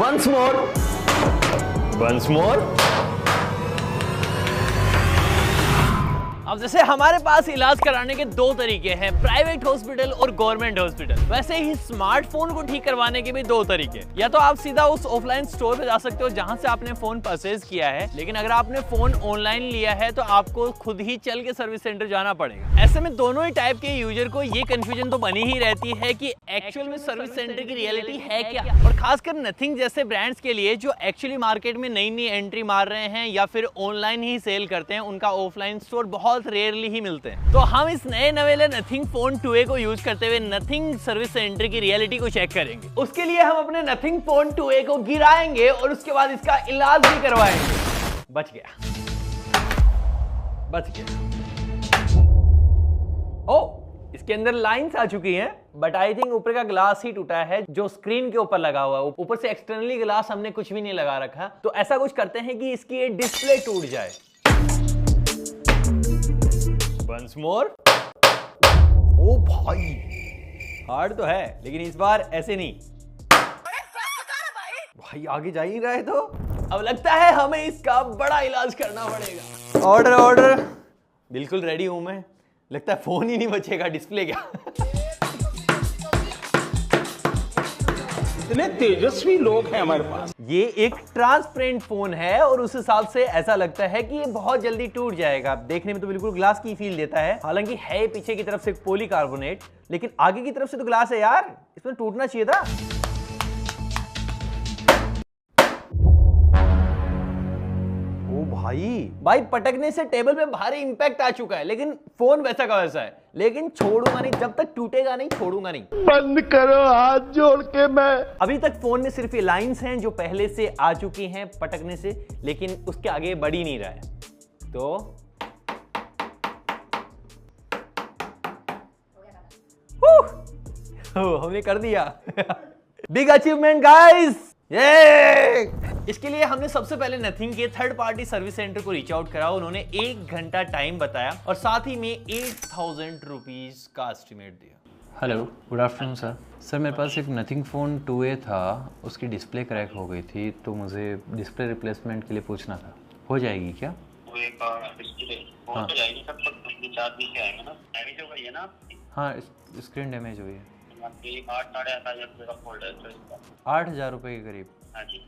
Once more. Once more. अब जैसे हमारे पास इलाज कराने के दो तरीके हैं, प्राइवेट हॉस्पिटल और गवर्नमेंट हॉस्पिटल। वैसे ही स्मार्टफोन को ठीक करवाने के भी दो तरीके, या तो आप सीधा उस ऑफलाइन स्टोर पे जा सकते हो जहां से आपने फोन परचेज किया है, लेकिन अगर आपने फोन ऑनलाइन लिया है तो आपको खुद ही चल के सर्विस सेंटर जाना पड़ेगा। ऐसे में दोनों ही टाइप के यूजर को ये कंफ्यूजन तो बनी ही रहती है कि एक्चुअल में सर्विस सेंटर की रियलिटी है क्या। और खासकर नथिंग जैसे ब्रांड्स के लिए जो एक्चुअली मार्केट में नई नई एंट्री मार रहे हैं या फिर ऑनलाइन ही सेल करते हैं, उनका ऑफलाइन स्टोर बहुत रेयरली ही मिलते हैं। तो हम इस नए नवेले नथिंग फोन 2A को यूज करते हुए नथिंग सर्विस सेंटर की रियलिटी को चेक करेंगे। उसके लिए हम अपने नथिंग फोन 2A को गिराएंगे और उसके बाद इसका इलाज भी करवाएंगे। बच गया, बच गया। ओ, इसके अंदर लाइंस आ चुकी हैं, बट आई थिंक ऊपर का ग्लास ही टूटा है जो स्क्रीन के ऊपर लगा हुआ है। ऊपर से एक्सटर्नली ग्लास हमने कुछ भी नहीं लगा रखा। तो ऐसा कुछ करते हैं कि इसकी ये डिस्प्ले टूट जाए। Once more. ओ भाई, हार्ड तो है लेकिन इस बार ऐसे नहीं। भाई आगे जा ही रहा है तो अब लगता है हमें इसका बड़ा इलाज करना पड़ेगा। Order order. बिल्कुल रेडी हूं मैं। लगता है फोन ही नहीं बचेगा, डिस्प्ले क्या। इतने तेजस्वी लोग हैं हमारे पास। ये एक ट्रांसपेरेंट फोन है और उस हिसाब से ऐसा लगता है कि ये बहुत जल्दी टूट जाएगा। देखने में तो बिल्कुल ग्लास की फील देता है, हालांकि है पीछे की तरफ से पॉलीकार्बोनेट, लेकिन आगे की तरफ से तो ग्लास है यार, इसमें टूटना चाहिए था। ओ भाई पटकने से टेबल पे भारी इंपैक्ट आ चुका है, लेकिन फोन वैसा का वैसा है। लेकिन छोड़ूंगा नहीं, जब तक टूटेगा नहीं छोड़ूंगा नहीं। बंद करो हाथ जोड़ के। मैं अभी तक फोन में सिर्फ ये लाइंस हैं जो पहले से आ चुकी हैं पटकने से, लेकिन उसके आगे बढ़ ही नहीं रहा है। तो हमने कर दिया। Big achievement guys. इसके लिए हमने सबसे पहले नथिंग के थर्ड पार्टी सर्विस सेंटर को रीच आउट करा। उन्होंने 1 घंटा टाइम बताया और साथ ही में 8000 रुपीज का एस्टिमेट दिया। Hello, good afternoon sir. Sir मेरे पास एक नथिंग फ़ोन 2A था, उसकी डिस्प्ले क्रैक हो गई थी, तो मुझे डिस्प्ले रिप्लेसमेंट के लिए पूछना था। हो जाएगी क्या? हाँ, स्क्रीन डैमेज हुई है। 8,000 रुपये के करीब। हाँ जी,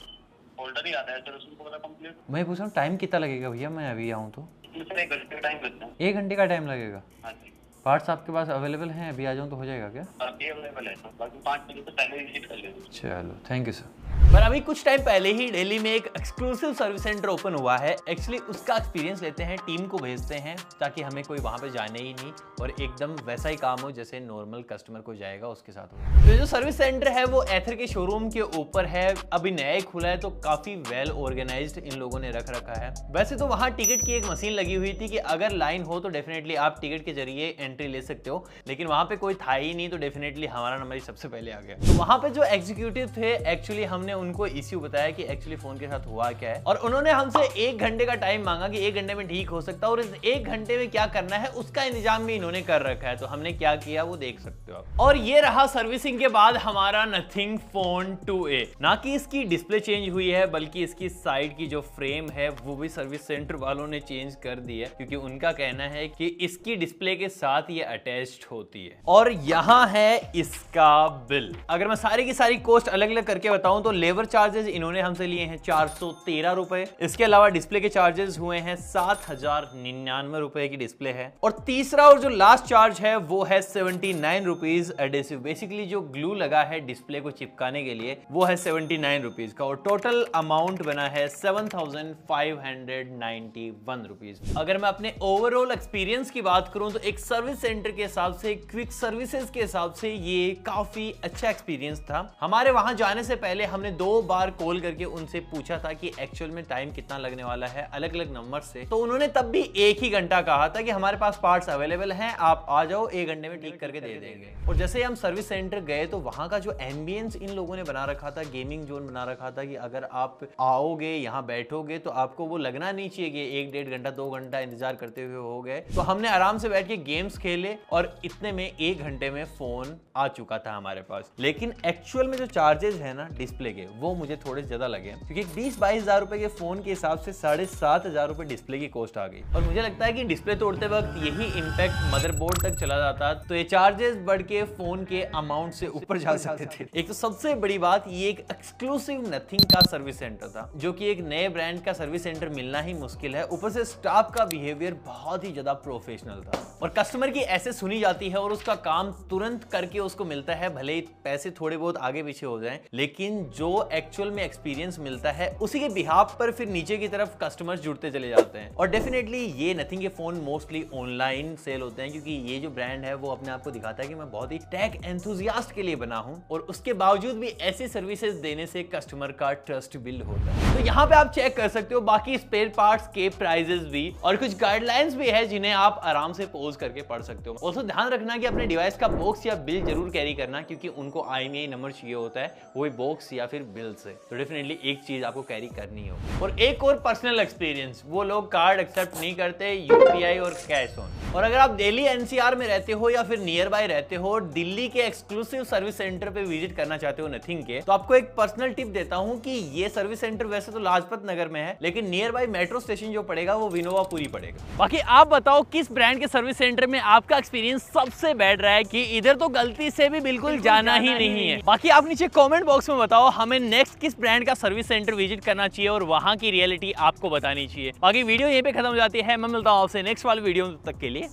फोल्डर ही आता है सर, उसमें पूरा कंप्लीट। मैं पूछ रहा हूँ टाइम कितना लगेगा भैया, मैं अभी आऊँ तो? सर 1 घंटे का टाइम लगता है। 1 घंटे का टाइम लगेगा? हाँ जी। पार्ट्स आपके पास अवेलेबल हैं? अभी आ जाऊँ तो हो जाएगा क्या? अभी अवेलेबल है, बाकी 5 मिनट तो पहले विजिट कर लेंगे। चलो, थैंक यू सर। पर अभी कुछ टाइम पहले ही दिल्ली में एक एक्सक्लूसिव सर्विस सेंटर ओपन हुआ है। एक्चुअली उसका एक्सपीरियंस लेते हैं, टीम को भेजते हैं ताकि हमें कोई वहां पे जाने ही नहीं और एकदम वैसा ही काम हो जैसे नॉर्मल कस्टमर को जाएगा उसके साथ हो। तो जो सर्विस सेंटर है वो एथर के शोरूम के ऊपर है, अभी नया ही खुला है, तो काफी वेल ऑर्गेनाइज्ड इन लोगों ने रख रखा है। वैसे तो वहां टिकट की एक मशीन लगी हुई थी कि अगर लाइन हो तो डेफिनेटली आप टिकट के जरिए एंट्री ले सकते हो, लेकिन वहां पे कोई था ही नहीं, तो डेफिनेटली हमारा नंबर ही सबसे पहले आ गया। तो वहां पे जो एग्जीक्यूटिव थे, एक्चुअली हमने उनको इश्यू बताया कि एक्चुअली फोन के साथ हुआ क्या है, और उन्होंने हमसे 1 घंटे का टाइम मांगा कि 1 घंटे में ठीक हो सकता है, और इस 1 घंटे में क्या करना है उसका इंतजाम भी इन्होंने कर रखा है। तो हमने क्या किया वो देख सकते हो आप। और ये रहा सर्विसिंग के बाद हमारा नथिंग फोन 2A। ना कि इसकी डिस्प्ले चेंज हुई है, बल्कि इसकी साइड की जो फ्रेम है वो भी सर्विस सेंटर वालों ने चेंज कर दी है, क्योंकि उनका कहना है कि इसकी डिस्प्ले के साथ ये अटैच्ड होती है। और यहाँ है इसका बिल। अगर मैं सारी की सारी कॉस्ट अलग अलग करके बताऊं तो लेबर चार्जेस इन्होंने हमसे लिए हैं 413 रुपए। इसके अलावा डिस्प्ले के चार्जेस हुए हैं 7,099 रुपए की डिस्प्ले है। और तीसरा और जो लास्ट चार्ज है वो है 79 रुपीज एडेसिव। बेसिकली जो ग्लू लगा है डिस्प्ले को चिपकाने के लिए वो है 79 रुपीज का, और टोटल अमाउंट बना है 7,591 रुपीज। अगर मैं अपने ओवरऑल एक्सपीरियंस की बात करूं तो एक सर्विस सेंटर के हिसाब से, क्विक सर्विसेज के हिसाब से ये काफी अच्छा एक्सपीरियंस था। हमारे वहां जाने से पहले हमने 2 बार कॉल करके उनसे पूछा था कि एक्चुअल में टाइम कितना लगने वाला है अलग अलग नंबर से, तो उन्होंने तब भी 1 ही घंटा कहा था कि हमारे पास पार्ट्स अवेलेबल हैं, आप आ जाओ, 1 घंटे में ठीक करके दे देंगे। और जैसे हम सर्विस सेंटर गए तो वहां का जो एम्बियंस इन लोगों ने बना रखा था, गेमिंग जोन बना रखा था, कि अगर आप आओगे यहाँ बैठोगे तो आपको वो लगना नहीं चाहिए कि 1 डेढ़ घंटा 2 घंटा इंतजार करते हुए हो गए। तो हमने आराम से बैठ के गेम्स खेले और इतने में 1 घंटे में फोन आ चुका था हमारे पास। लेकिन एक्चुअल में जो चार्जेस है ना डिस्प्ले के, वो मुझे थोड़े ज्यादा लगे, क्योंकि 20-22 हजार रुपए के फोन के हिसाब से 7,500 रुपए डिस्प्ले की कॉस्ट आ गई। और मुझे लगता है कि डिस्प्ले तोड़ते वक्त यही इम्पैक्ट मदरबोर्ड तक चला जाता तो ये चार्जेस बढ़ के फोन के अमाउंट से ऊपर जा सकते थे। एक तो सबसे बड़ी बात, ये एक एक्सक्लूसिव नथिंग का सर्विस सेंटर था, जो कि एक नए ब्रांड का सर्विस सेंटर मिलना ही मुश्किल है। ऊपर से स्टाफ का बिहेवियर बहुत ही ज्यादा प्रोफेशनल था और कस्टमर की ऐसे सुनी जाती है और उसका काम तुरंत करके उसको मिलता है, भले ही पैसे थोड़े बहुत आगे पीछे हो जाएं, लेकिन जो एक्चुअल में एक्सपीरियंस मिलता है उसी के बिहाफ पर फिर नीचे की तरफ कस्टमर्स जुड़ते चले जाते हैं। और डेफिनेटली ये नथिंग के फोन मोस्टली ऑनलाइन सेल होते हैं, क्योंकि ये जो ब्रांड है वो अपने आप को दिखाता है कि मैं बहुत ही टेक एंथुसियास्ट के लिए बना हूं, और उसके बावजूद भी ऐसी सर्विसेज देने से कस्टमर का ट्रस्ट बिल्ड होता है। तो यहाँ पे आप चेक कर सकते हो बाकी स्पेयर पार्ट्स के प्राइजेस भी, और कुछ गाइडलाइंस भी है जिन्हें आप आराम से पोज करके पढ़ सकते हो। ऑल्सो ध्यान रखना कि अपने डिवाइस का बॉक्स या बिल जरूर कैरी करना, क्योंकि उनको IMEI नंबर चाहिए होता है, वो भी बॉक्स या फिर बिल से। तो डेफिनेटली एक चीज आपको कैरी करनी हो। और एक और पर्सनल एक्सपीरियंस, वो लोग कार्ड एक्सेप्ट नहीं करते, UPI और कैश ऑन। और अगर आप दिल्ली NCR में रहते हो या फिर नियर बाय रहते हो, दिल्ली के एक्सक्लूसिव सर्विस सेंटर पे विजिट करना चाहते हो नथिंग के, तो आपको एक पर्सनल टिप देता हूं कि ये सर्विस सेंटर वैसे तो लाजपत नगर में है, लेकिन नियर बाय मेट्रो स्टेशन जो पड़ेगा वो विनोवापुरी पड़ेगा। बाकी आप बताओ किस ब्रांड के सर्विस सेंटर में आपका एक्सपीरियंस सबसे बैड रहा है, कि इधर तो गलती से भी बिल्कुल जाना ही नहीं है। बाकी आप नीचे कमेंट बॉक्स में बताओ हमें नेक्स्ट किस ब्रांड का सर्विस सेंटर विजिट करना चाहिए और वहां की रियलिटी आपको बतानी चाहिए। बाकी वीडियो यहीं पे खत्म हो जाती है, मैं मिलता हूं आपसे नेक्स्ट वाली वीडियो तक के लिए।